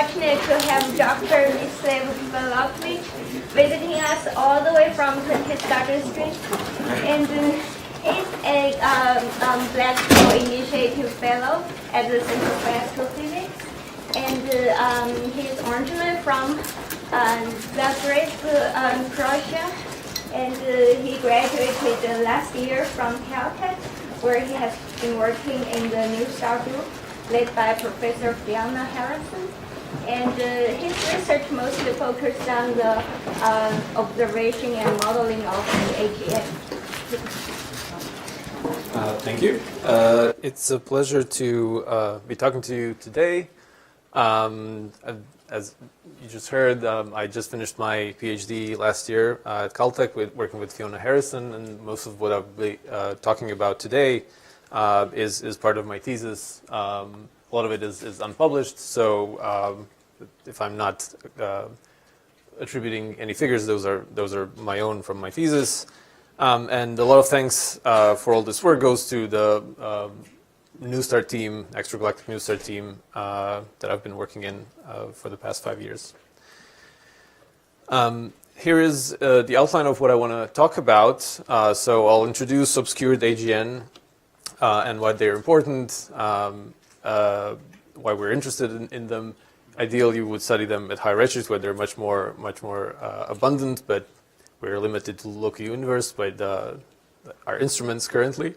fortunate to have Dr. Mislav Balokovic visiting us all the way from 20 Starter Street. And he's a Black Hole Initiative Fellow at the Center for Astrophysics. And he's originally from Zagreb, Croatia. And he graduated last year from Caltech, where he has been working in the New Star group led by Professor Fiona Harrison. And his research mostly focused on the observation and modeling of the Agean. Thank you. It's a pleasure to be talking to you today. As you just heard, I just finished my PhD last year at Caltech working with Fiona Harrison, and most of what I'll be talking about today is part of my thesis. A lot of it is unpublished, so if I'm not attributing any figures, those are my own from my thesis. And a lot of thanks for all this work goes to the New Star team, extragalactic New Star team that I've been working in for the past 5 years. Here is the outline of what I want to talk about. So I'll introduce obscured AGN and why they're important, why we're interested in them. Ideally, you would study them at high redshift where they're much more abundant, but we're limited to the local universe by our instruments currently.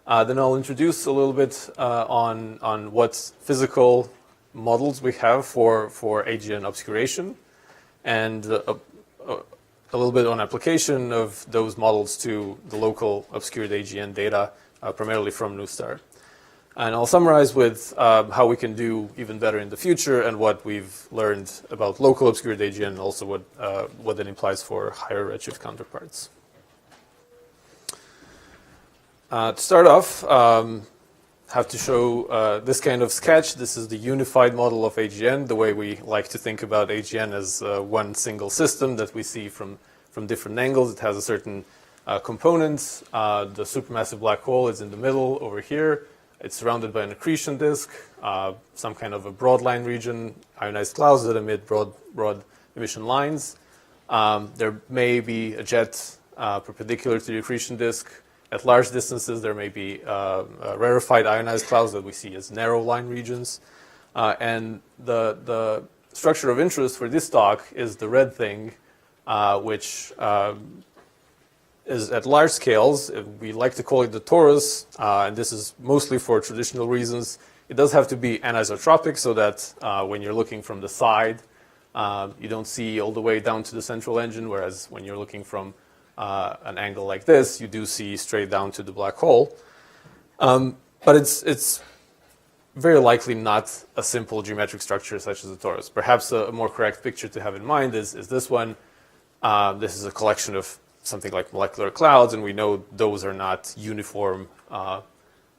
Then I'll introduce a little bit on what physical models we have for Agean obscuration, and a little bit on application of those models to the local obscured Agean data, primarily from New Star. And I'll summarize with how we can do even better in the future and what we've learned about local obscured Agean, and also what that implies for higher redshift counterparts. To start off, have to show this kind of sketch. This is the unified model of AGN, the way we like to think about AGN as one single system that we see from different angles. It has a certain components. The supermassive black hole is in the middle over here. It's surrounded by an accretion disk, some kind of a broad line region, ionized clouds that emit broad emission lines. There may be a jet perpendicular to the accretion disk. At large distances, there may be rarefied ionized clouds that we see as narrow line regions. And the structure of interest for this talk is the red thing, which is at large scales. We like to call it the torus, and this is mostly for traditional reasons. It does have to be anisotropic so that when you're looking from the side, you don't see all the way down to the central engine, whereas when you're looking from an angle like this, you do see straight down to the black hole. But it's very likely not a simple geometric structure such as a torus. Perhaps a more correct picture to have in mind is this one. This is a collection of something like molecular clouds, and we know those are not uniform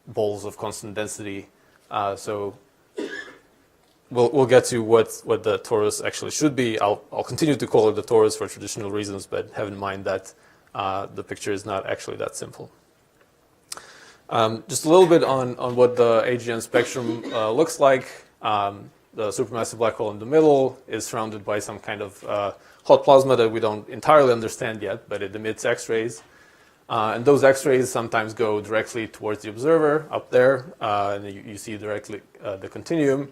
balls of constant density. So we'll get to what the torus actually should be. I'll continue to call it the torus for traditional reasons, but have in mind that the picture is not actually that simple. Just a little bit on what the Agean spectrum looks like. The supermassive black hole in the middle is surrounded by some kind of hot plasma that we don't entirely understand yet, but it emits X-rays. And those X-rays sometimes go directly towards the observer up there, and you see directly the continuum.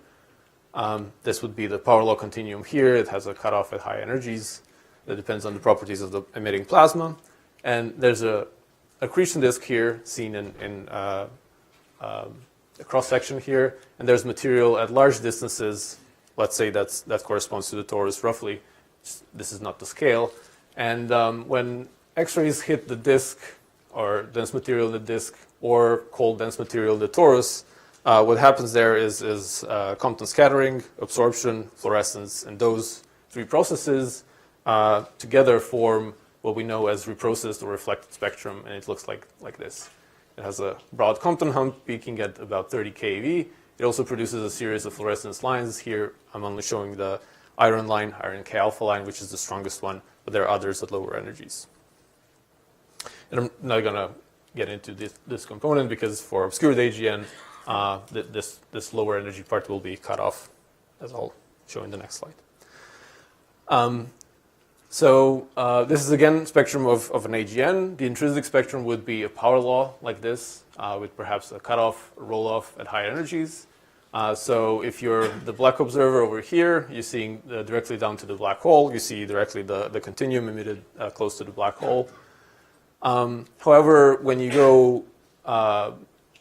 This would be the power law continuum here. It has a cutoff at high energies. That depends on the properties of the emitting plasma. And there's a accretion disk here seen in a cross-section here. And there's material at large distances. Let's say that corresponds to the torus roughly. This is not the scale. And when X-rays hit the disk, or dense material in the disk, or cold dense material in the torus, what happens there is Compton scattering, absorption, fluorescence, and those three processes together form what we know as reprocessed or reflected spectrum, and it looks like this. It has a broad Compton hump peaking at about 30 keV. It also produces a series of fluorescence lines. Here I'm only showing the iron line, iron K alpha line, which is the strongest one, but there are others at lower energies. And I'm not going to get into this component because for obscured AGN, this lower energy part will be cut off as I'll show in the next slide. So this is again spectrum of an AGN. The intrinsic spectrum would be a power law like this, with perhaps a cutoff, a roll-off at high energies. So if you're the black observer over here, you're seeing directly down to the black hole. You see directly the continuum emitted close to the black hole. However, when you go,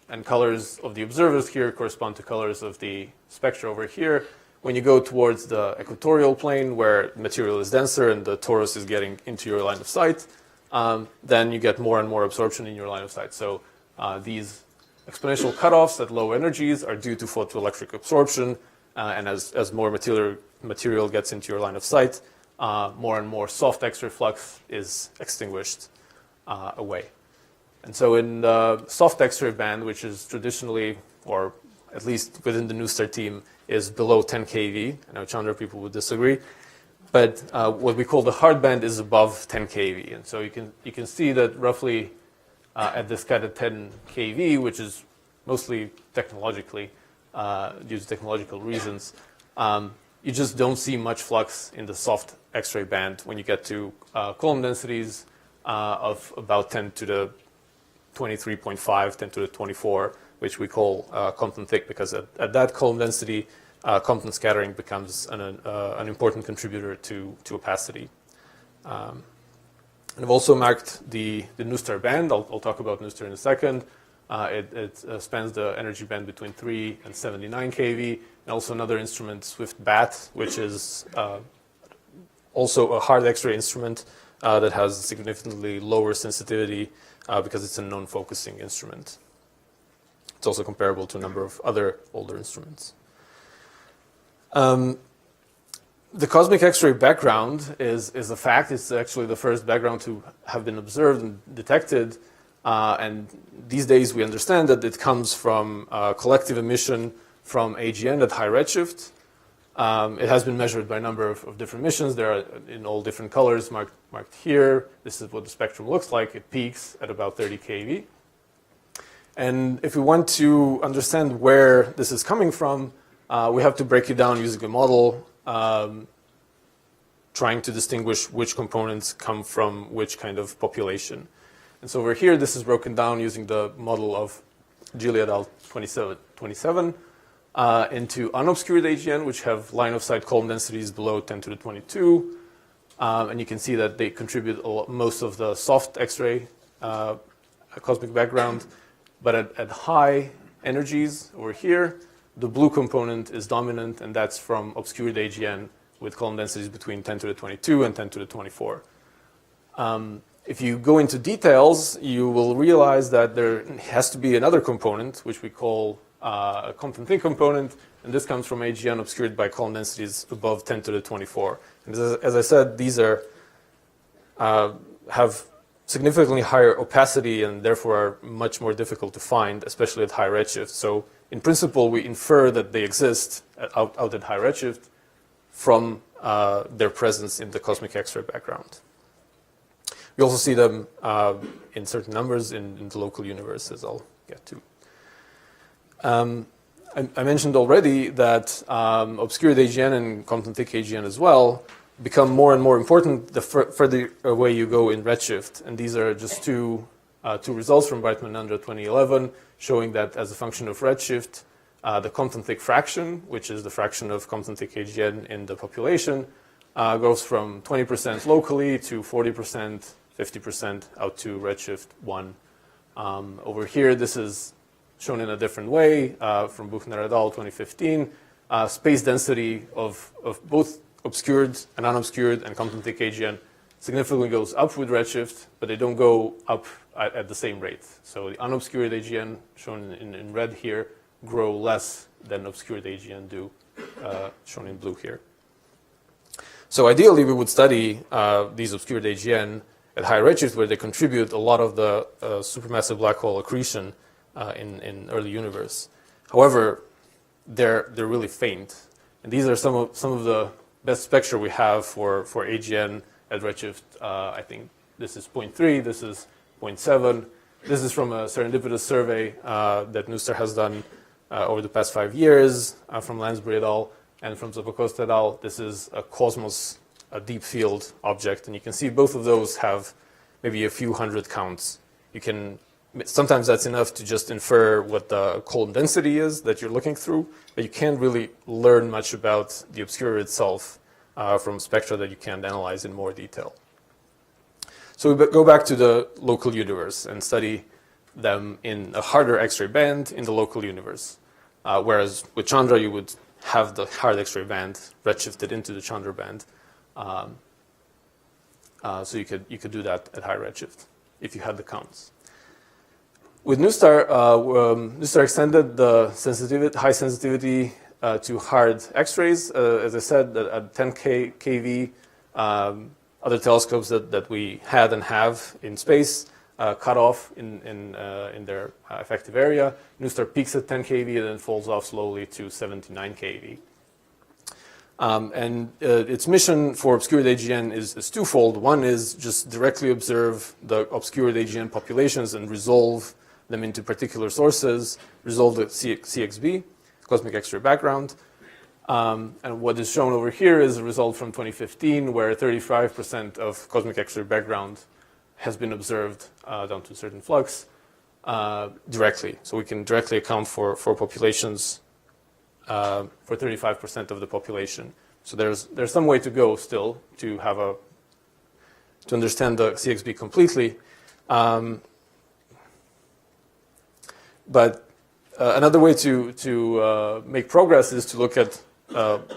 and colors of the observers here correspond to colors of the spectra over here, when you go towards the equatorial plane where material is denser and the torus is getting into your line of sight, then you get more and more absorption in your line of sight. So these exponential cutoffs at low energies are due to photoelectric absorption, and as more material gets into your line of sight, more and more soft X-ray flux is extinguished away. And so in the soft X-ray band, which is traditionally, or at least within the NuSTAR team, is below 10 keV. I know Chandra people would disagree, but what we call the hard band is above 10 keV. And so you can see that roughly at this kind of 10 keV, which is mostly technologically due to technological reasons, you just don't see much flux in the soft X-ray band when you get to column densities of about 10 to the 23.5, 10 to the 24, which we call Compton thick, because at that column density, Compton scattering becomes an important contributor to opacity. And I've also marked the NuSTAR band. I'll talk about NuSTAR in a second. It spans the energy band between 3 and 79 keV, and also another instrument, Swift-BAT, which is also a hard X-ray instrument that has significantly lower sensitivity because it's a non-focusing instrument. It's also comparable to a number of other older instruments. The cosmic X-ray background is a fact. It's actually the first background to have been observed and detected. And these days we understand that it comes from collective emission from Agean at high redshift. It has been measured by a number of different missions. They are in all different colors marked here. This is what the spectrum looks like. It peaks at about 30 keV. And if we want to understand where this is coming from, we have to break it down using a model, trying to distinguish which components come from which kind of population. And so over here, this is broken down using the model of Gili et al. 27 into unobscured AGN, which have line-of-sight column densities below 10 to the 22. And you can see that they contribute most of the soft X-ray cosmic background. But at high energies over here, the blue component is dominant, and that's from obscured AGN with column densities between 10 to the 22 and 10 to the 24. If you go into details, you will realize that there has to be another component, which we call a Compton thick component, and this comes from AGN obscured by column densities above 10 to the 24. And as I said, these have significantly higher opacity and therefore are much more difficult to find, especially at high redshift. So in principle, we infer that they exist out at high redshift from their presence in the cosmic X-ray background. We also see them in certain numbers in the local universe, as I'll get to. I mentioned already that obscured AGN and Compton thick AGN as well become more and more important the further away you go in redshift. And these are just two results from Brightman-Nandra 2011 showing that as a function of redshift, the Compton thick fraction, which is the fraction of Compton thick AGN in the population, goes from 20% locally to 40%, 50% out to redshift 1. Over here, this is shown in a different way from Buchner et al. 2015. Space density of both obscured and unobscured and Compton thick AGN significantly goes up with redshift, but they don't go up at the same rate. So the unobscured AGN, shown in red here, grow less than obscured AGN do, shown in blue here. So ideally, we would study these obscured AGN at high redshift, where they contribute a lot of the supermassive black hole accretion in early universe. However, they're really faint, and these are some of the best spectra we have for AGN at redshift. I think this is 0.3, this is 0.7. This is from a serendipitous survey that NuSTAR has done over the past 5 years from Lansbury et al. And from Zapacosta et al., this is a Cosmos, a deep field object. And you can see both of those have maybe a few hundred counts. You can, sometimes that's enough to just infer what the Coulomb density is that you're looking through, but you can't really learn much about the obscura itself from spectra that you can't analyze in more detail. So we go back to the local universe and study them in a harder X-ray band in the local universe. Whereas with Chandra, you would have the hard X-ray band redshifted into the Chandra band. So you could do that at high redshift if you had the counts. With NuStar, NuStar extended the sensitivity, high sensitivity to hard X-rays. As I said, at 10 kV, other telescopes that we had and have in space cut off in their effective area. NuStar peaks at 10 kV and then falls off slowly to 79 kV. Its mission for obscured AGN is twofold. One is just directly observe the obscured AGN populations and resolve them into particular sources, resolve the CXB, cosmic X-ray background. And what is shown over here is a result from 2015 where 35% of cosmic X-ray background has been observed down to a certain flux directly. So we can directly account for populations for 35% of the population. So there's some way to go still to have to understand the CXB completely. But another way to make progress is to look at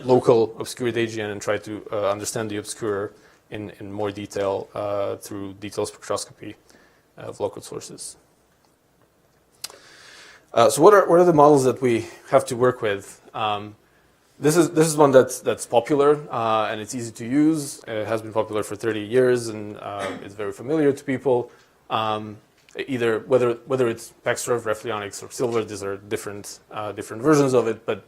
local obscured AGN and try to understand the obscurer in more detail through detailed spectroscopy of local sources. So what are the models that we have to work with? This is one that's popular and it's easy to use. It has been popular for 30 years and it's very familiar to people. Either whether it's Pextra, Refleonics, or Silver, these are different versions of it, but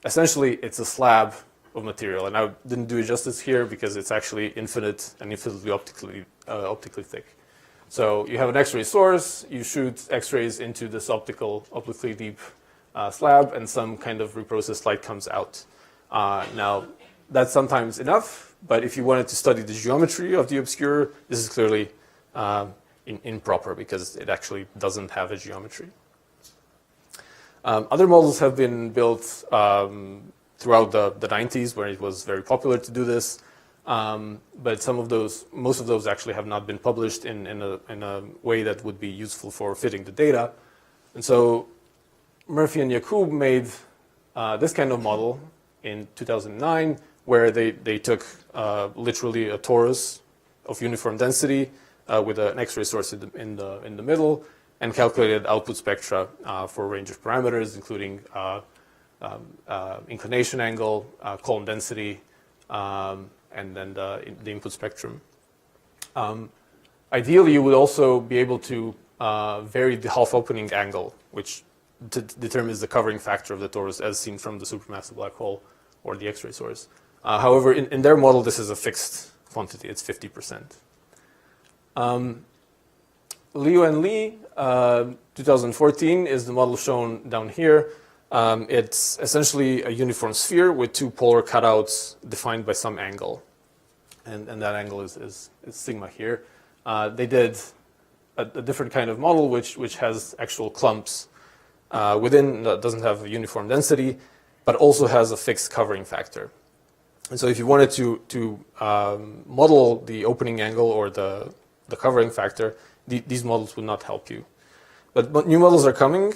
essentially it's a slab of material. And I didn't do it justice here because it's actually infinite and infinitely optically thick. So you have an X-ray source, you shoot X-rays into this optically deep slab, and some kind of reprocessed light comes out. Now, that's sometimes enough, but if you wanted to study the geometry of the obscurer, this is clearly improper because it actually doesn't have a geometry. Other models have been built throughout the 90s where it was very popular to do this. But most of those actually have not been published in a way that would be useful for fitting the data. And so Murphy and Yacoub made this kind of model in 2009 where they took literally a torus of uniform density with an X-ray source in the middle and calculated output spectra for a range of parameters, including inclination angle, Coulomb density, and then the input spectrum. Ideally, you would also be able to vary the half opening angle, which determines the covering factor of the torus as seen from the supermassive black hole or the X-ray source. However, in their model, this is a fixed quantity. It's 50%. Liu and Lee, 2014, is the model shown down here. It's essentially a uniform sphere with two polar cutouts defined by some angle. And that angle is sigma here. They did a different kind of model which has actual clumps within, that doesn't have a uniform density, but also has a fixed covering factor. And so if you wanted to model the opening angle or the covering factor, these models would not help you. But new models are coming.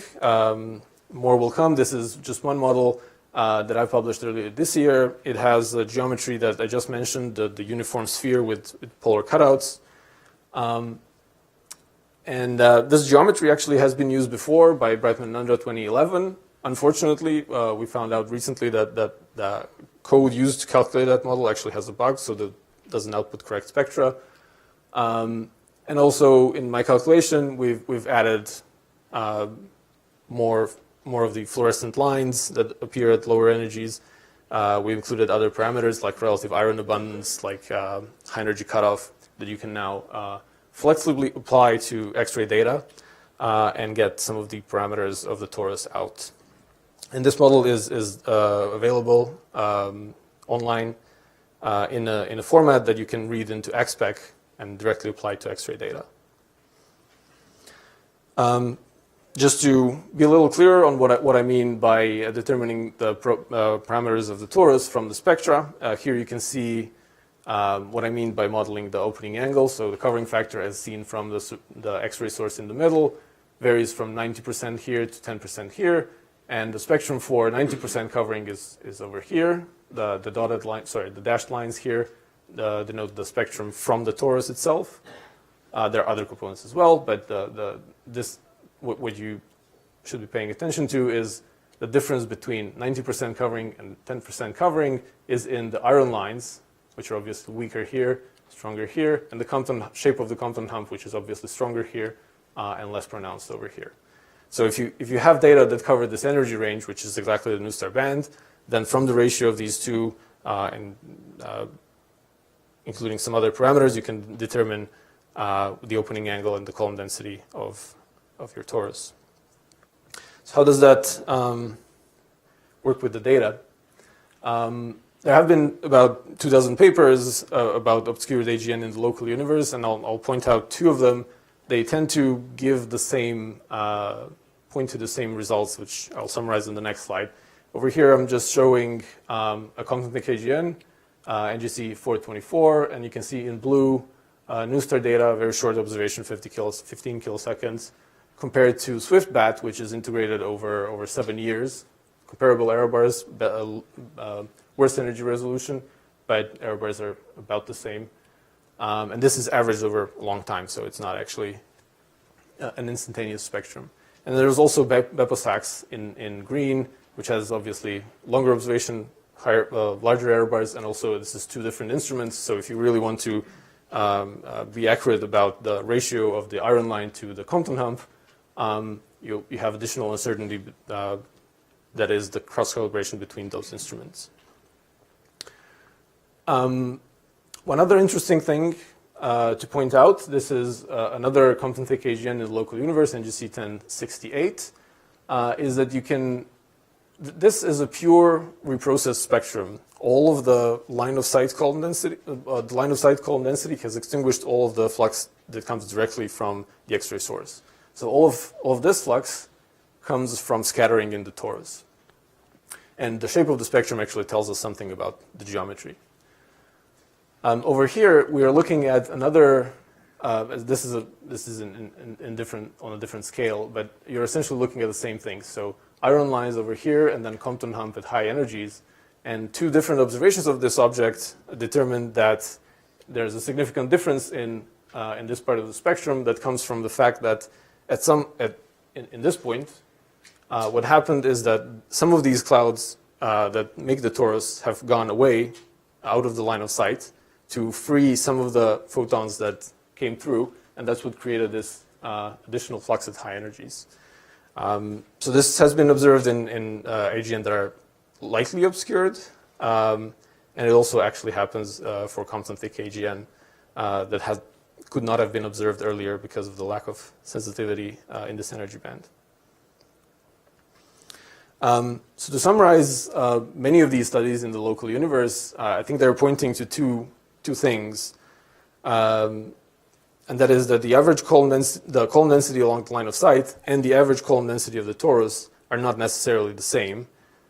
More will come. This is just one model that I published earlier this year. It has the geometry that I just mentioned, the uniform sphere with polar cutouts. This geometry actually has been used before by Brightman and Nanda 2011. Unfortunately, we found out recently that the code used to calculate that model actually has a bug, so that doesn't output correct spectra. And also in my calculation, we've added more of the fluorescent lines that appear at lower energies. We included other parameters like relative iron abundance, like high energy cutoff, that you can now flexibly apply to X-ray data and get some of the parameters of the torus out. And this model is available online in a format that you can read into XSpec and directly apply to X-ray data. Just to be a little clearer on what I mean by determining the parameters of the torus from the spectra, here you can see what I mean by modeling the opening angle. So the covering factor as seen from the X-ray source in the middle varies from 90% here to 10% here. And the spectrum for 90% covering is over here. The dotted line, sorry, the dashed lines here denote the spectrum from the torus itself. There are other components as well, but what you should be paying attention to is the difference between 90% covering and 10% covering is in the iron lines, which are obviously weaker here, stronger here, and the shape of the Compton hump, which is obviously stronger here and less pronounced over here. So if you have data that cover this energy range, which is exactly the new star band, then from the ratio of these two, including some other parameters, you can determine the opening angle and the column density of your torus. So how does that work with the data? There have been about 24 papers about obscured AGN in the local universe, and I'll point out two of them. They tend to give the same, point to the same results, which I'll summarize in the next slide. Over here, I'm just showing a Intrinsic Agean, NGC 424, and you can see in blue, new star data, very short observation, 15 kiloseconds, compared to SwiftBat, which is integrated over 7 years. Comparable error bars, worse energy resolution, but error bars are about the same. And this is averaged over a long time, so it's not actually an instantaneous spectrum. And there's also Beposax in green, which has obviously longer observation, larger error bars, and also this is two different instruments. So if you really want to be accurate about the ratio of the iron line to the Compton hump, you have additional uncertainty that is the cross-calibration between those instruments. One other interesting thing to point out, this is another Compton-thick Agean in the local universe, NGC 1068, is that this is a pure reprocessed spectrum. All of the line-of-sight column density, has extinguished all of the flux that comes directly from the X-ray source. So all of this flux comes from scattering in the torus. And the shape of the spectrum actually tells us something about the geometry. Over here, we are looking at another. This is on a different scale, but you're essentially looking at the same thing. So iron lines over here, and then Compton hump at high energies, and two different observations of this object determined that there's a significant difference in this part of the spectrum that comes from the fact that in this point, what happened is that some of these clouds that make the torus have gone away out of the line of sight to free some of the photons that came through, and that's what created this additional flux at high energies. So this has been observed in AGN that are lightly obscured, and it also actually happens for Compton-thick AGN that could not have been observed earlier because of the lack of sensitivity in this energy band. So to summarize many of these studies in the local universe, I think they're pointing to two things. And that is that the average column density along the line of sight and the average column density of the torus are not necessarily the same.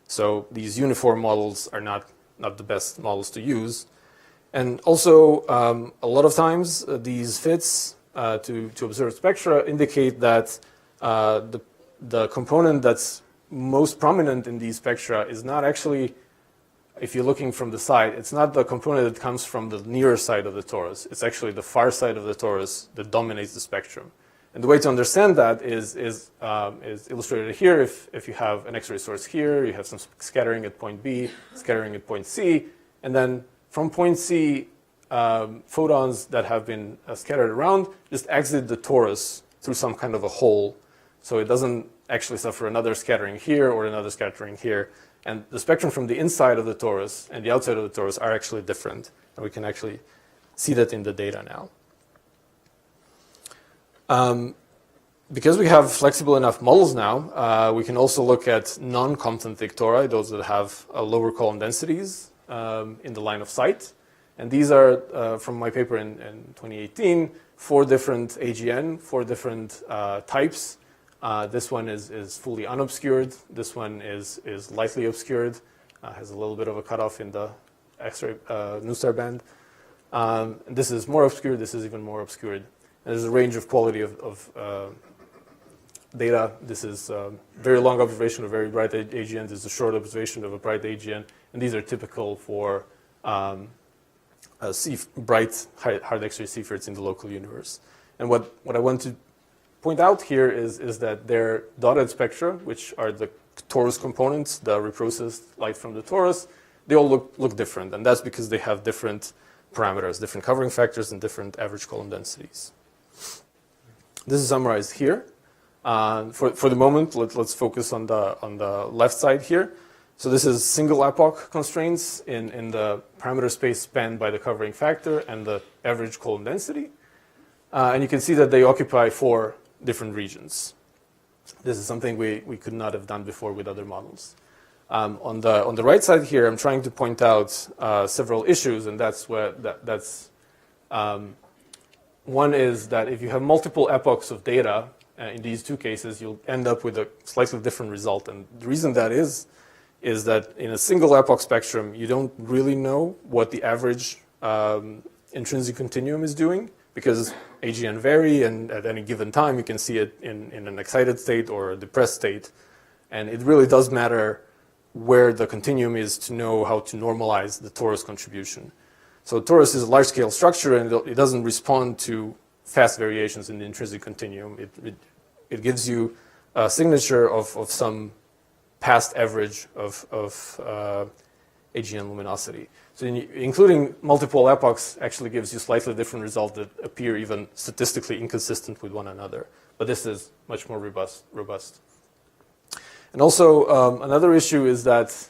So these uniform models are not the best models to use. And also, a lot of times, these fits to observe spectra indicate that the component that's most prominent in these spectra is not actually, if you're looking from the side, it's not the component that comes from the nearer side of the torus. It's actually the far side of the torus that dominates the spectrum. And the way to understand that is illustrated here. If you have an X-ray source here, you have some scattering at point B, scattering at point C, and then from point C, photons that have been scattered around just exit the torus through some kind of a hole. So it doesn't actually suffer another scattering here or another scattering here. And the spectrum from the inside of the torus and the outside of the torus are actually different. And we can actually see that in the data now. because we have flexible enough models now, we can also look at non-Compton thick tori, those that have lower column densities in the line of sight. And these are, from my paper in 2018, 4 different AGN, 4 different types. This one is fully unobscured. This one is lightly obscured, has a little bit of a cutoff in the X-ray nu-star band. This is more obscured. This is even more obscured. And there's a range of quality of data. This is very long observation of very bright AGN. This is a short observation of a bright AGN. And these are typical for bright hard X-ray Seyferts in the local universe. And what I want to point out here is that their dotted spectra, which are the torus components, the reprocessed light from the torus, they all look different. And that's because they have different parameters, different covering factors, and different average column densities. This is summarized here. For the moment, let's focus on the left side here. So this is single epoch constraints in the parameter space spanned by the covering factor and the average column density. And you can see that they occupy 4 different regions. This is something we could not have done before with other models. On the right side here, I'm trying to point out several issues, and one is that if you have multiple epochs of data, in these 2 cases, you'll end up with a slightly different result. And the reason that is that in a single epoch spectrum, you don't really know what the average intrinsic continuum is doing, because AGN vary, and at any given time, you can see it in an excited state or a depressed state. And it really does matter where the continuum is to know how to normalize the torus contribution. So torus is a large-scale structure, and it doesn't respond to fast variations in the intrinsic continuum. It gives you a signature of some past average of AGN luminosity. So including multiple epochs actually gives you slightly different results that appear even statistically inconsistent with one another. But this is much more robust. And also another issue is that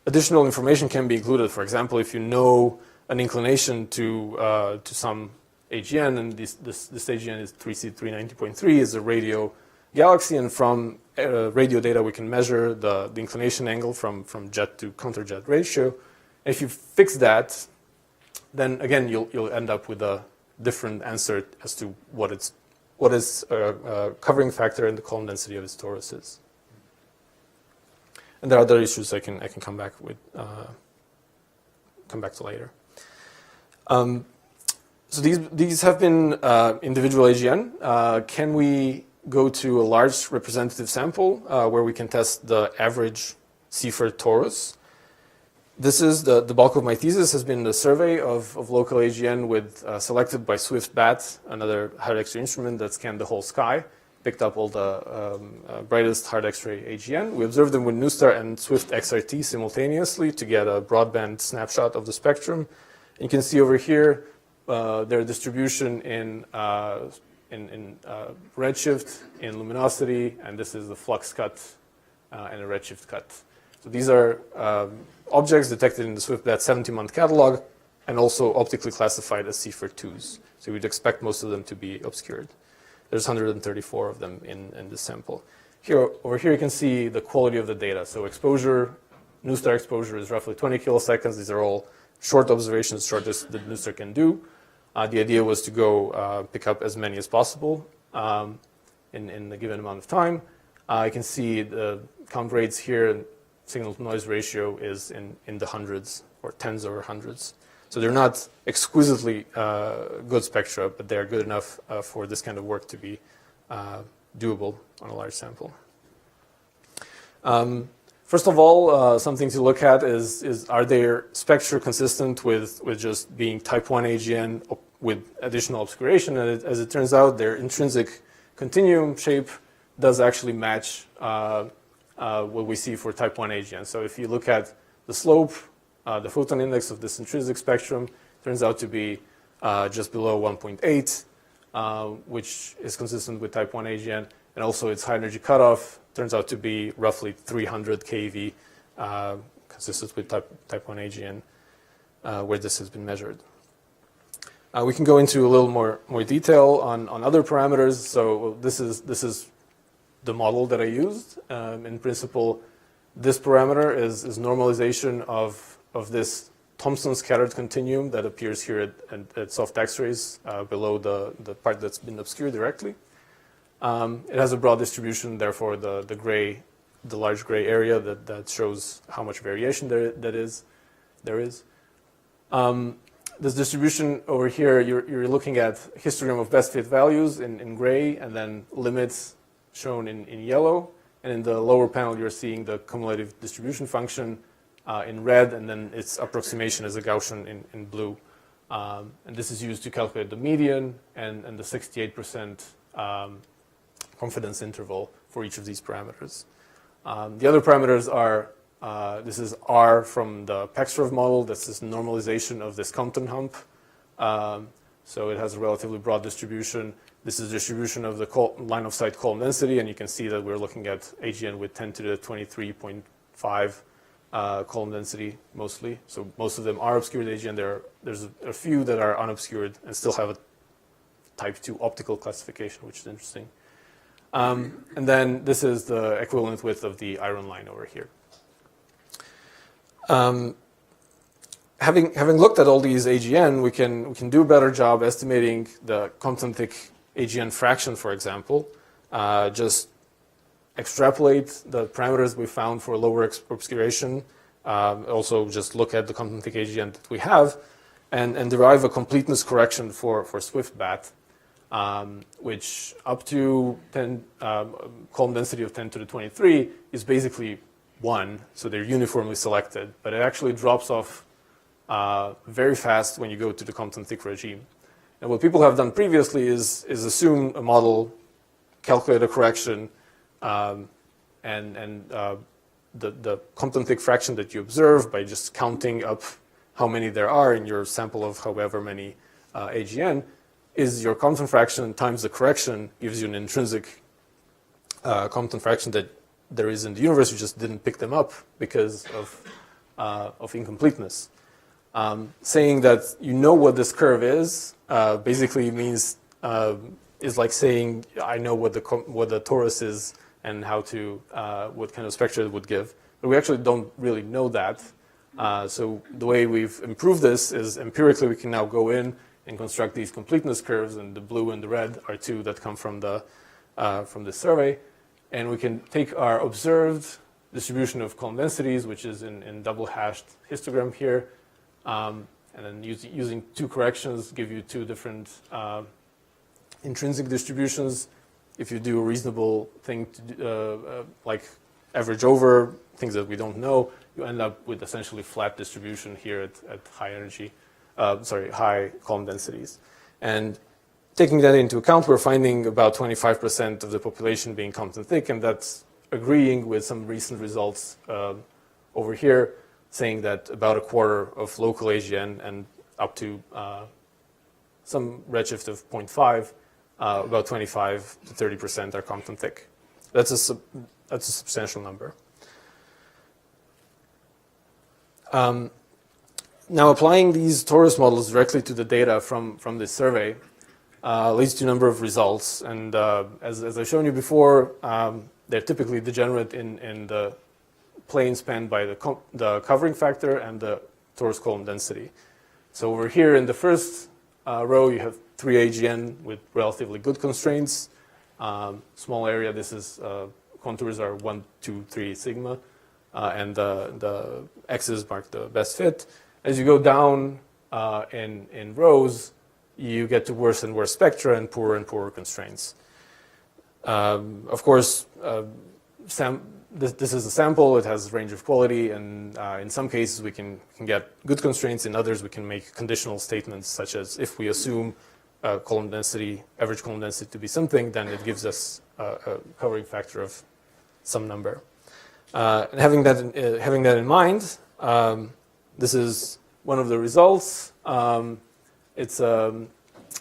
additional information can be included. For example, if you know an inclination to some AGN, and this AGN is 3C390.3, is a radio galaxy, and from radio data we can measure the inclination angle from jet to counterjet ratio. And if you fix that, then again you'll end up with a different answer as to what its covering factor and the column density of its torus is. And there are other issues I can come back to later. So these have been individual AGN. Can we go to a large representative sample where we can test the average Seifert torus? This is the bulk of my thesis has been the survey of local AGN selected by Swift-BAT, another hard X-ray instrument that scanned the whole sky, picked up all the brightest hard X-ray AGN. We observed them with nu-star and Swift XRT simultaneously to get a broadband snapshot of the spectrum. And you can see over here their distribution in redshift, in luminosity, and this is the flux cut and a redshift cut. So these are objects detected in the Swift-BAT 70-month catalog and also optically classified as Seifert 2s. So we'd expect most of them to be obscured. There's 134 of them in this sample. Over here you can see the quality of the data. So exposure, nu-star exposure is roughly 20 kiloseconds. These are all short observations, shortest that nu-star can do. The idea was to go pick up as many as possible in a given amount of time. You can see the count rates here. Signal-to-noise ratio is in the hundreds or tens over hundreds. So they're not exquisitely good spectra, but they're good enough for this kind of work to be doable on a large sample. First of all, something to look at is are their spectra consistent with just being type 1 AGN with additional obscuration? And as it turns out, their intrinsic continuum shape does actually match what we see for type 1 AGN. So if you look at the slope, the photon index of this intrinsic spectrum turns out to be just below 1.8, which is consistent with type 1 AGN. And also its high energy cutoff turns out to be roughly 300 keV, consistent with type 1 AGN, where this has been measured. We can go into a little more detail on other parameters. So this is the model that I used. In principle, this parameter is normalization of this Thomson scattered continuum that appears here at soft X-rays below the part that's been obscured directly. It has a broad distribution, therefore the large gray area that shows how much variation there is. This distribution over here, you're looking at histogram of best fit values in gray, and then limits shown in yellow. And in the lower panel, you're seeing the cumulative distribution function in red, and then its approximation as a Gaussian in blue. And this is used to calculate the median and the 68% confidence interval for each of these parameters. The other parameters are, this is R from the Paxrov model. This is normalization of this Compton hump. So it has a relatively broad distribution. This is distribution of the line of sight column density, and you can see that we're looking at Agean with 10 to the 23.5 column density mostly. So most of them are obscured Agean. There's a few that are unobscured and still have a type 2 optical classification, which is interesting. And then this is the equivalent width of the iron line over here. Having looked at all these AGN, we can do a better job estimating the Compton thick AGN fraction, for example. Just extrapolate the parameters we found for lower obscuration. Also just look at the Compton thick AGN that we have and derive a completeness correction for Swift bat. Which up to 10 column density of 10 to the 23 is basically 1, so they're uniformly selected, but it actually drops off very fast when you go to the Compton thick regime. And what people have done previously is assume a model, calculate a correction, and the Compton thick fraction that you observe by just counting up how many there are in your sample of however many AGN is your Compton fraction times the correction gives you an intrinsic Compton fraction that there is in the universe. You just didn't pick them up because of incompleteness. Saying that you know what this curve is basically means is like saying I know what the torus is and how to what kind of spectra it would give, but we actually don't really know that. So the way we've improved this is empirically we can now go in and construct these completeness curves, and the blue and the red are two that come from the survey, and we can take our observed distribution of column densities, which is in double hashed histogram here, and then using two corrections give you two different intrinsic distributions. If you do a reasonable thing to like average over things that we don't know, you end up with essentially flat distribution here at high energy. High column densities. And taking that into account, we're finding about 25% of the population being Compton thick, and that's agreeing with some recent results over here, saying that about a quarter of local AGN and up to some redshift of 0.5, about 25 to 30% are Compton thick. That's a substantial number. Now, applying these torus models directly to the data from this survey leads to a number of results. And as I've shown you before, they're typically degenerate in the plane spanned by the covering factor and the torus column density. So over here in the first row, you have 3 AGN with relatively good constraints. Small area, this is contours are 1, 2, 3 sigma, and the X's mark the best fit. As you go down in rows, you get to worse and worse spectra and poorer constraints. Of course, this is a sample. It has range of quality, and in some cases we can get good constraints. In others, we can make conditional statements, such as if we assume column density, average column density to be something, then it gives us a covering factor of some number. And having that in mind. This is one of the results. It's a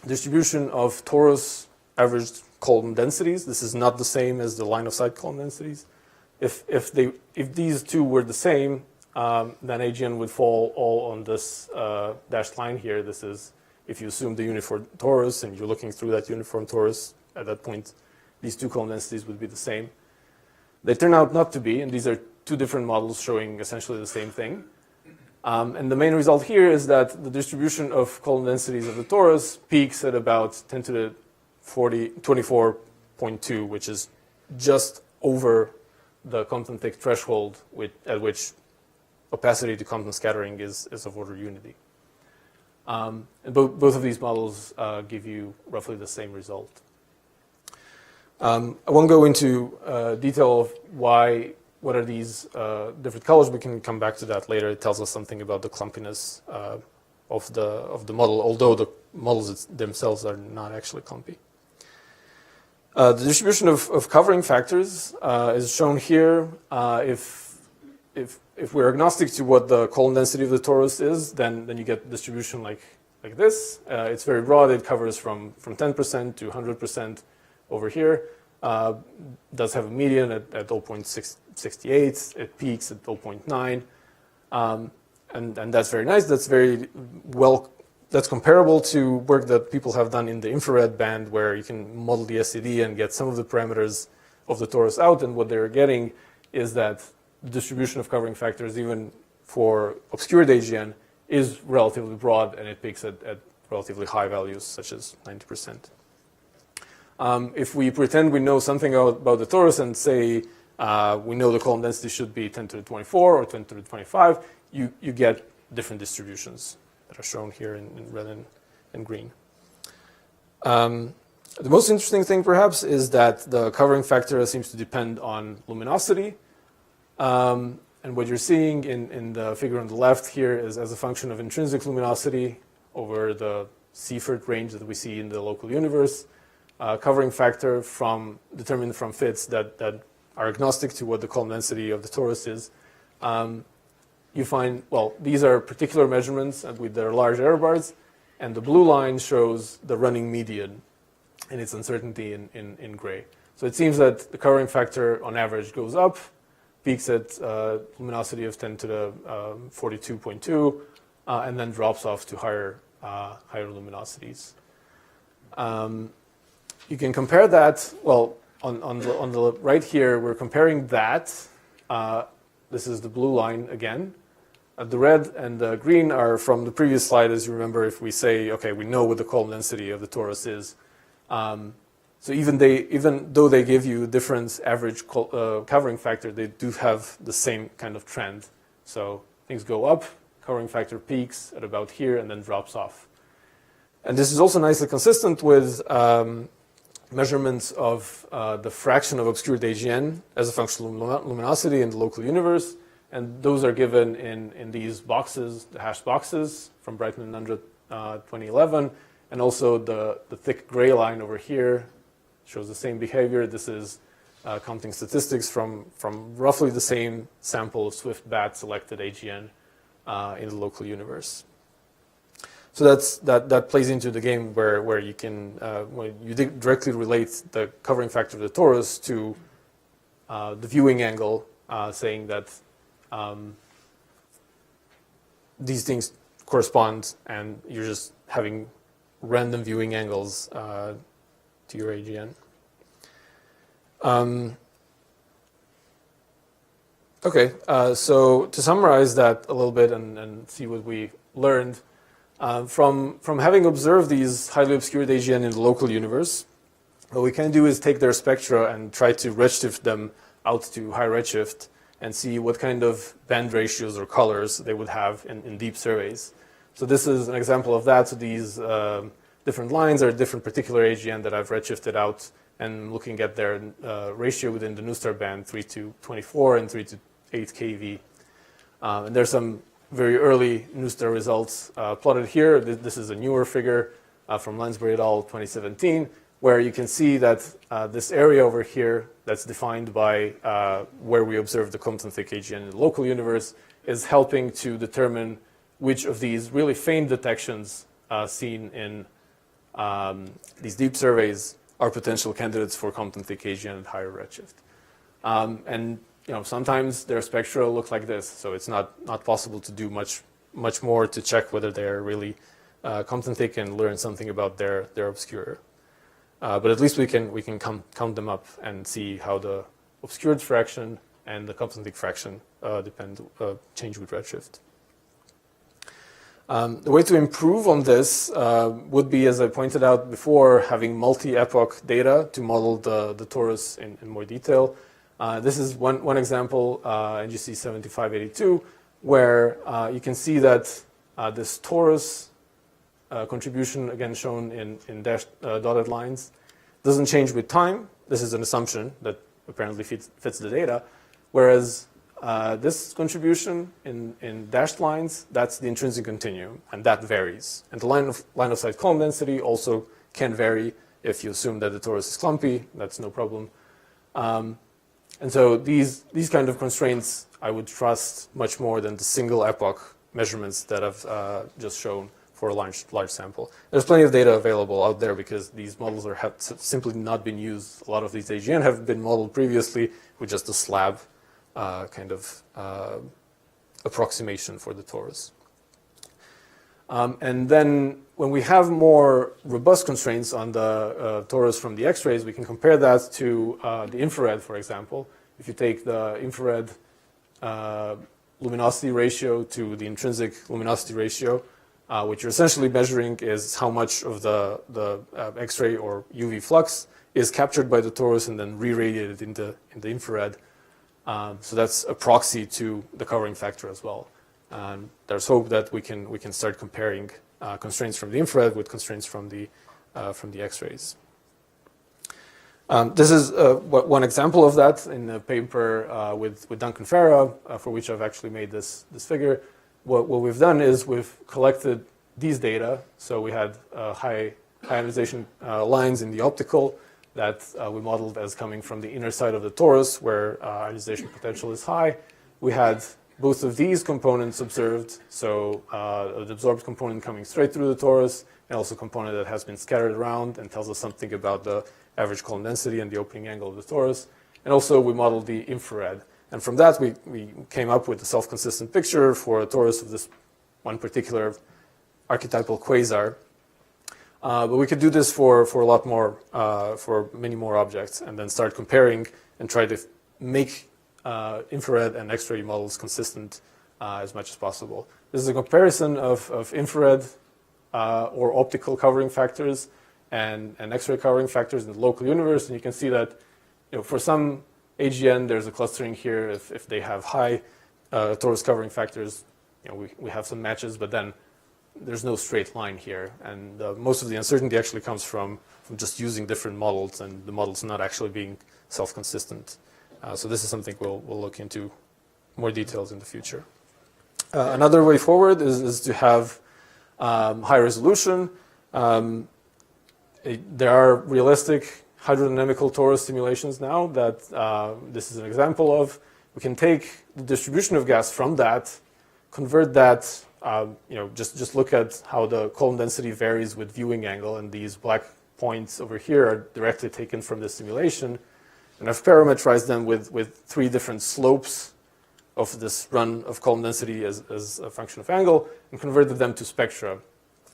distribution of torus averaged column densities. This is not the same as the line of sight column densities. If these two were the same, then AGN would fall all on this dashed line here. This is if you assume the uniform torus and you're looking through that uniform torus, at that point, these two column densities would be the same. They turn out not to be, and these are two different models showing essentially the same thing. And the main result here is that the distribution of column densities of the torus peaks at about 10 to the 24.2, which is just over the Compton-Thick threshold at which opacity to Compton scattering is of order unity. And both of these models give you roughly the same result. I won't go into detail of what are these different colors. We can come back to that later. It tells us something about the clumpiness of the model, although the models themselves are not actually clumpy. The distribution of covering factors is shown here. If we're agnostic to what the column density of the torus is, then you get distribution like this. It's very broad. It covers from 10% to 100% over here. Does have a median at 0.68. It peaks at 0.9. And that's very nice. That's very well. That's comparable to work that people have done in the infrared band, where you can model the SED and get some of the parameters of the torus out. And what they're getting is that the distribution of covering factors, even for obscured AGN, is relatively broad, and it peaks at relatively high values, such as 90%. If we pretend we know something about the torus and say we know the column density should be 10 to the 24 or 10 to the 25, you get different distributions that are shown here in red and green. The most interesting thing, perhaps, is that the covering factor seems to depend on luminosity. And what you're seeing in the figure on the left here is as a function of intrinsic luminosity over the Seifert range that we see in the local universe, covering factor determined from fits that are agnostic to what the column density of the torus is. You find, well, these are particular measurements with their large error bars, and the blue line shows the running median and its uncertainty in gray. So it seems that the covering factor on average goes up, peaks at luminosity of 10 to the 42.2, and then drops off to higher luminosities. You can compare that, well, on the right here, we're comparing that. This is the blue line again. The red and the green are from the previous slide, as you remember, if we say, okay, we know what the column density of the torus is. So even though they give you different average covering factor, they do have the same kind of trend. So things go up, covering factor peaks at about here and then drops off. And this is also nicely consistent with measurements of the fraction of obscured AGN as a function of luminosity in the local universe. And those are given in these boxes, the hashed boxes from Brightman and Undra 2011. And also the thick gray line over here shows the same behavior. This is counting statistics from roughly the same sample of Swift bat selected AGN in the local universe. So that plays into the game where you can when you directly relate the covering factor of the torus to the viewing angle, saying that these things correspond, and you're just having random viewing angles to your AGN. Okay, so to summarize that a little bit and see what we learned, from having observed these highly obscured AGN in the local universe, what we can do is take their spectra and try to redshift them out to high redshift and see what kind of band ratios or colors they would have in deep surveys. So this is an example of that. So these different lines are different particular AGN that I've redshifted out and looking at their ratio within the NuStar band, 3 to 24 and 3 to 8 keV. And there's some very early NuStar results plotted here. This is a newer figure from Lansbury et al. 2017, where you can see that this area over here that's defined by where we observe the Compton-Thick AGN in the local universe is helping to determine which of these really faint detections seen in these deep surveys are potential candidates for Compton-Thick AGN at higher redshift. And sometimes their spectra look like this, so it's not possible to do much more to check whether they're really Compton thick and learn something about their obscurer. But at least we can count them up and see how the obscured fraction and the Compton thick fraction change with redshift. The way to improve on this would be, as I pointed out before, having multi-epoch data to model the torus in more detail. This is one example, NGC 7582, where you can see that this torus contribution, again shown in dashed dotted lines, doesn't change with time. This is an assumption that apparently fits the data, whereas this contribution in dashed lines, that's the intrinsic continuum, and that varies. And the line of sight column density also can vary if you assume that the torus is clumpy. That's no problem. And so these kind of constraints I would trust much more than the single epoch measurements that I've just shown for a large sample. There's plenty of data available out there because these models have simply not been used. A lot of these AGN have been modeled previously with just a slab kind of approximation for the torus. And then when we have more robust constraints on the torus from the X-rays, we can compare that to the infrared, for example. If you take the infrared luminosity ratio to the intrinsic luminosity ratio, what you're essentially measuring is how much of the X-ray or UV flux is captured by the torus and then re-radiated in the infrared. So that's a proxy to the covering factor as well. And there's hope that we can start comparing constraints from the infrared with constraints from the X-rays. This is one example of that in a paper with Duncan Farah, for which I've actually made this figure. What we've done is we've collected these data. So we had high ionization lines in the optical that we modeled as coming from the inner side of the torus, where ionization potential is high. We had both of these components observed, so an absorbed component coming straight through the torus, and also a component that has been scattered around and tells us something about the average column density and the opening angle of the torus. And also we modeled the infrared. And from that, we came up with a self-consistent picture for a torus of this one particular archetypal quasar. But we could do this for a lot more, for many more objects, and then start comparing and try to make infrared and X-ray models consistent as much as possible. This is a comparison of infrared or optical covering factors and X-ray covering factors in the local universe, and you can see that for some AGN there's a clustering here. If they have high torus covering factors, we have some matches, but then there's no straight line here, and most of the uncertainty actually comes from just using different models and the models not actually being self-consistent. So this is something we'll look into more details in the future. Another way forward is to have high resolution. There are realistic hydrodynamical torus simulations now that this is an example of. We can take the distribution of gas from that, convert that, just look at how the column density varies with viewing angle, and these black points over here are directly taken from the simulation. And I've parametrized them with three different slopes of this run of column density as a function of angle, and converted them to spectra.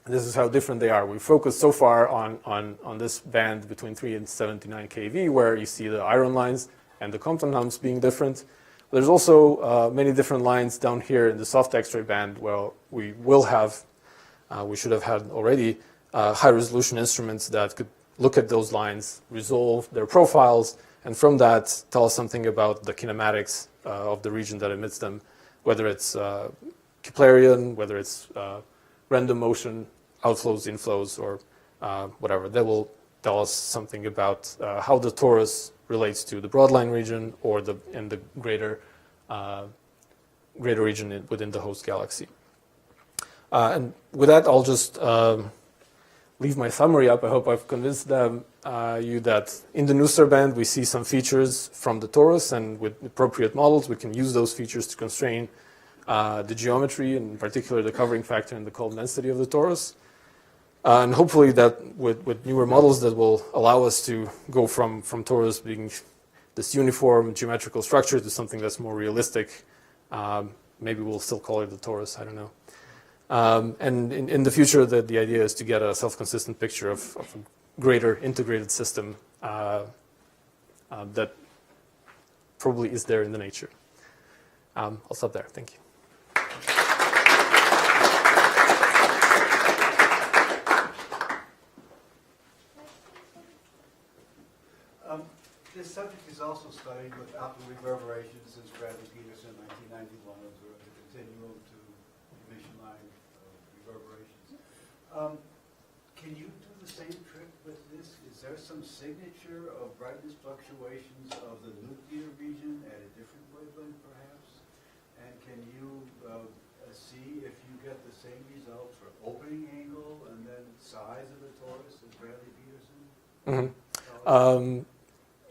And this is how different they are. We focused so far on this band between 3 and 79 keV, where you see the iron lines and the Compton humps being different. There's also many different lines down here in the soft X-ray band, where we should have had already high-resolution instruments that could look at those lines, resolve their profiles, and from that tell us something about the kinematics of the region that emits them, whether it's Keplerian, whether it's random motion, outflows, inflows, or whatever. That will tell us something about how the torus relates to the broadline region or the greater region within the host galaxy. And with that, I'll just leave my summary up. I hope I've convinced you that in the Nussler band we see some features from the torus, and with appropriate models we can use those features to constrain the geometry, and in particular the covering factor and the column density of the torus. And hopefully that with newer models that will allow us to go from torus being this uniform geometrical structure to something that's more realistic. Maybe we'll still call it the torus, I don't know. And in the future, the idea is to get a self-consistent picture of a greater integrated system that probably is there in the nature. I'll stop there. Thank you. This subject is also studied with optical reverberations since Bradley Peterson, 1991, observed the continuum to emission line reverberations. Can you do the same trick with this? Is there some signature of brightness fluctuations of the nuclear region at a different wavelength, perhaps? And can you see if you get the same result for opening angle and then size of the torus as Bradley Peterson? Mm-hmm.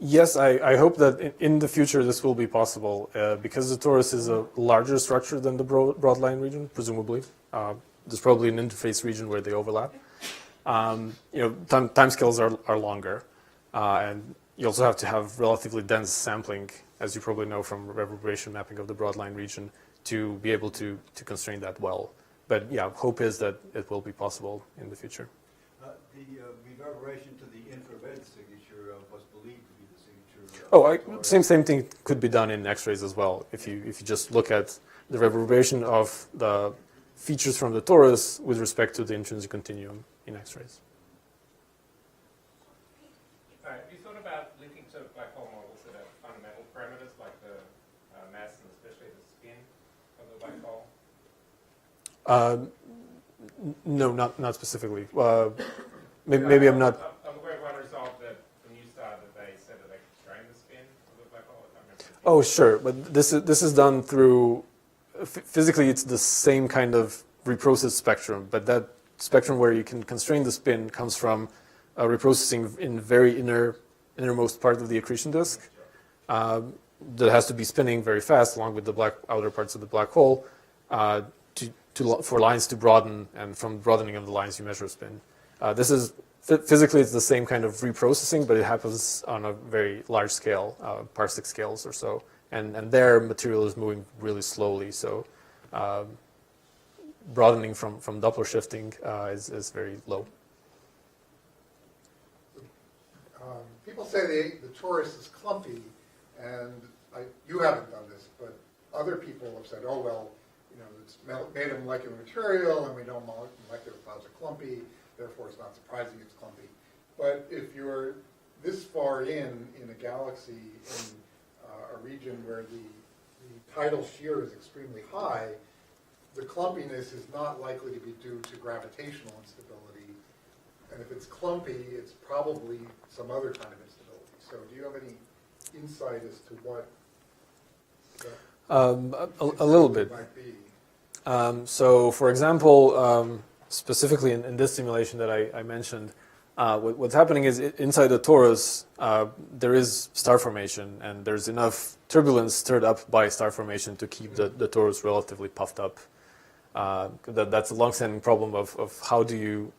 Yes, I hope that in the future this will be possible because the torus is a larger structure than the broadline region, presumably. There's probably an interface region where they overlap. Timescales are longer, and you also have to have relatively dense sampling, as you probably know from reverberation mapping of the broadline region, to be able to constrain that well. But yeah, hope is that it will be possible in the future. The reverberation to the infrared signature was believed to be the signature. Same thing could be done in X-rays as well. If you just look at the reverberation of the features from the torus with respect to the intrinsic continuum in X-rays. Have you thought about linking to black hole models that have fundamental parameters like the mass and especially the spin of the black hole? No, not specifically. Maybe I'm not. I'm aware of one result that when you started, they said that they constrained the spin of the black hole. Oh, sure, but this is done through. Physically, it's the same kind of reprocessed spectrum, but that spectrum where you can constrain the spin comes from reprocessing in very innermost part of the accretion disk. That has to be spinning very fast along with the outer parts of the black hole for lines to broaden, and from broadening of the lines you measure spin. This is physically it's the same kind of reprocessing, but it happens on a very large scale, parsec scales or so, and their material is moving really slowly. So broadening from Doppler shifting is very low. People say the torus is clumpy, and you haven't done this, but other people have said, oh, well, it's made of molecular material, and we know molecular clouds are clumpy, therefore it's not surprising it's clumpy. But if you're this far in a galaxy, in a region where the tidal shear is extremely high, the clumpiness is not likely to be due to gravitational instability. And if it's clumpy, it's probably some other kind of instability. So do you have any insight as to what a little bit might be? So, for example, specifically in this simulation that I mentioned, what's happening is inside the torus, there is star formation, and there's enough turbulence stirred up by star formation to keep the torus relatively puffed up. That's a long-standing problem of how do you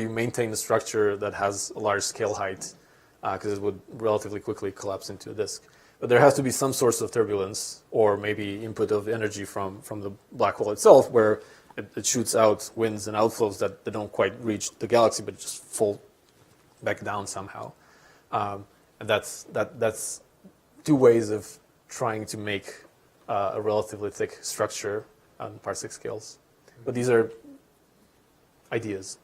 maintain a structure that has a large scale height, because it would relatively quickly collapse into a disk. But there has to be some source of turbulence, or maybe input of energy from the black hole itself, where it shoots out winds and outflows that they don't quite reach the galaxy, but just fall back down somehow. And that's two ways of trying to make a relatively thick structure on parsec scales. But these are ideas.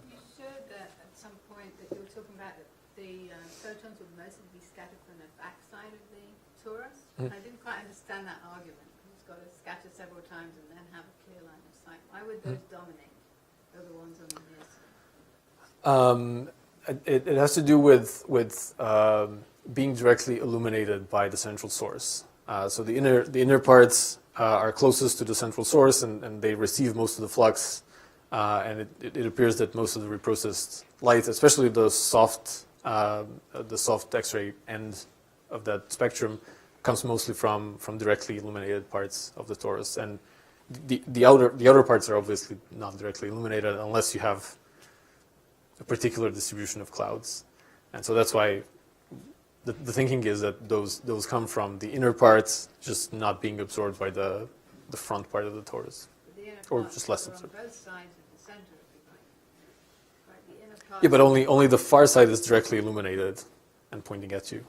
You showed that at some point that you were talking about the photons would mostly be scattered from the backside of the torus. I didn't quite understand that argument. It's got to scatter several times and then have a clear line of sight. Why would those dominate over ones on the near side? It has to do with being directly illuminated by the central source. So the inner parts are closest to the central source, and they receive most of the flux. And it appears that most of the reprocessed light, especially the soft X-ray end of that spectrum, comes mostly from directly illuminated parts of the torus. And the outer parts are obviously not directly illuminated unless you have a particular distribution of clouds. And so that's why the thinking is that those come from the inner parts just not being absorbed by the front part of the torus. The inner Or parts just less are on absorbed. both sides of the center, if you like. Right, the inner parts. Yeah, but only the far side is directly illuminated and pointing at you.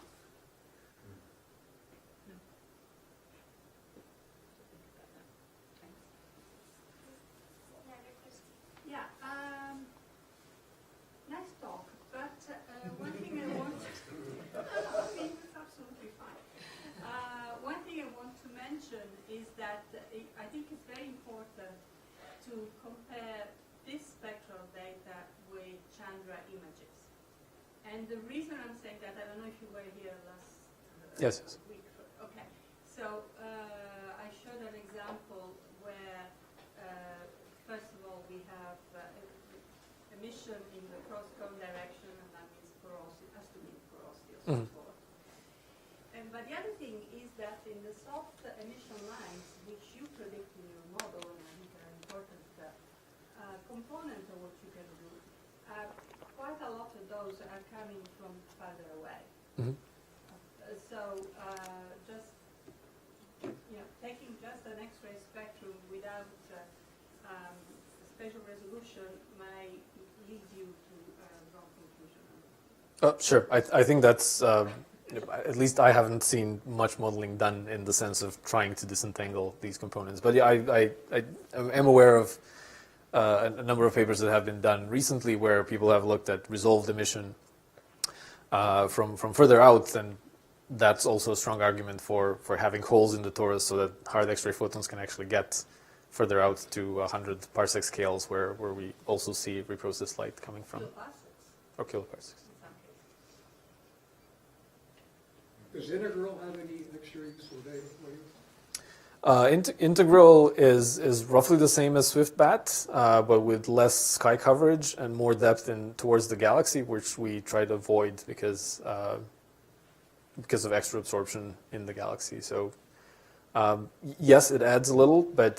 Yeah, nice talk, but one thing I want okay, it's absolutely fine. One thing I want to mention is that I think it's very important to compare this spectral data with Chandra images. And the reason I'm saying that, I don't know if you were here last Yes. week. Okay, so I showed an example where first of all, we have emission in the cross-cone direction, and that means porosity, has to be porosity or so forth. But the other thing is that in the soft emission lines, which you predict in your model, and I think are an important component of what you can do, quite a lot of those are coming from farther away. So just taking just an X-ray spectrum without spatial resolution may lead you to wrong conclusion. Sure. I think that's, at least I haven't seen much modeling done in the sense of trying to disentangle these components. But yeah, I am aware of a number of papers that have been done recently where people have looked at resolved emission from further out, and that's also a strong argument for having holes in the torus so that hard X-ray photons can actually get further out to 100 parsec scales where we also see reprocessed light coming from. Kiloparsecs Or kiloparsecs. in some cases. Does Integral have any extra use? Will they? Integral is roughly the same as SwiftBat, but with less sky coverage and more depth towards the galaxy, which we try to avoid because of extra absorption in the galaxy. So yes, it adds a little, but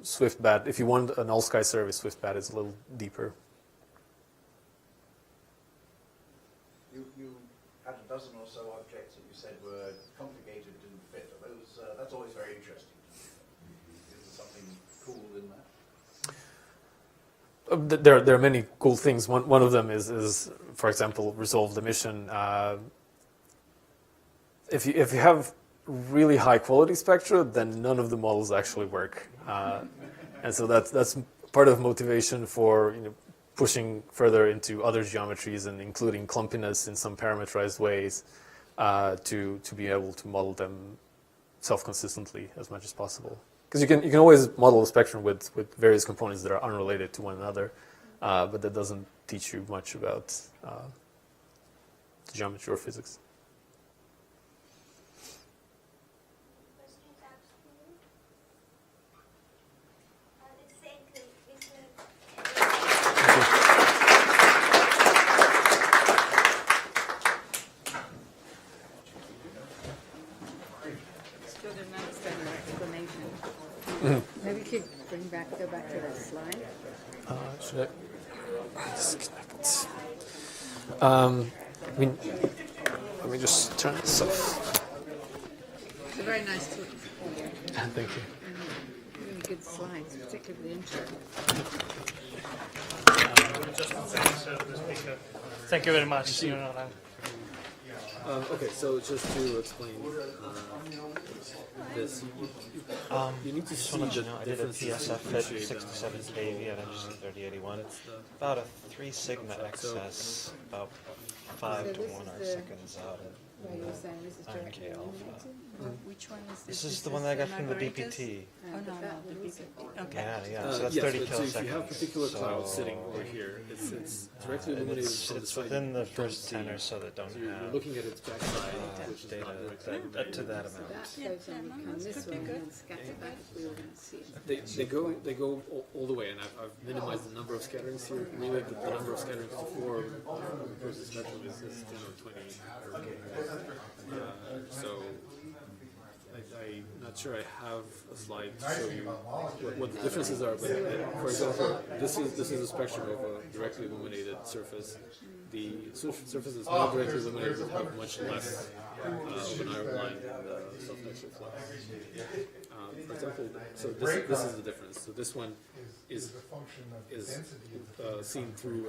SwiftBat, if you want an all-sky service, SwiftBat is a little deeper. You had a dozen or so objects that you said were complicated, didn't fit. Are those, that's always very interesting. Is there something cool in that? There are many cool things. One of them is, for example, resolved emission. If you have really high quality spectra, then none of the models actually work, and so that's part of motivation for pushing further into other geometries and including clumpiness in some parameterized ways to be able to model them self-consistently as much as possible. Because you can always model a spectrum with various components that are unrelated to one another, but that doesn't teach you much about geometry or physics. Still didn't understand your explanation. Maybe you could go back to that slide. Should I disconnect? Let me just turn this off. It's a very nice talk. Thank you. Really good slides, particularly the intro. Thank you very much. Okay, so just to explain this, you need to Just see want to the know, I did a differences PSF to at appreciate 67 kV at NGC 3081. About a 3 sigma excess, about 5 to 1 arc seconds out. Where you were saying this is 9K directly alpha. illuminated? Which one is This is the one that I got from the BPT. Oh, no, the BPT. Okay. Yeah, so that's yes, 30 but so kiloseconds. if you have particular clouds So, sitting over here, it's directly illuminated it's from the it's side. within the you don't first see. 10 or so that don't So you're have looking at its backside, which is data not directly to that So amount. that photon would come this way and then scatter back if we were going to see it. They go all the way, and I've minimized the number of scatterings here. Really, the number of scatterings before versus spectrum is 10 or 20. So I'm not sure I have a slide The to nice show thing you about molecules. what the differences are. But for example, this is a spectrum of a directly illuminated surface. The surfaces not directly illuminated have much less of an iron line than the soft-neutral flux. For example, so this is the difference. So this one Is a function of is density of the seen through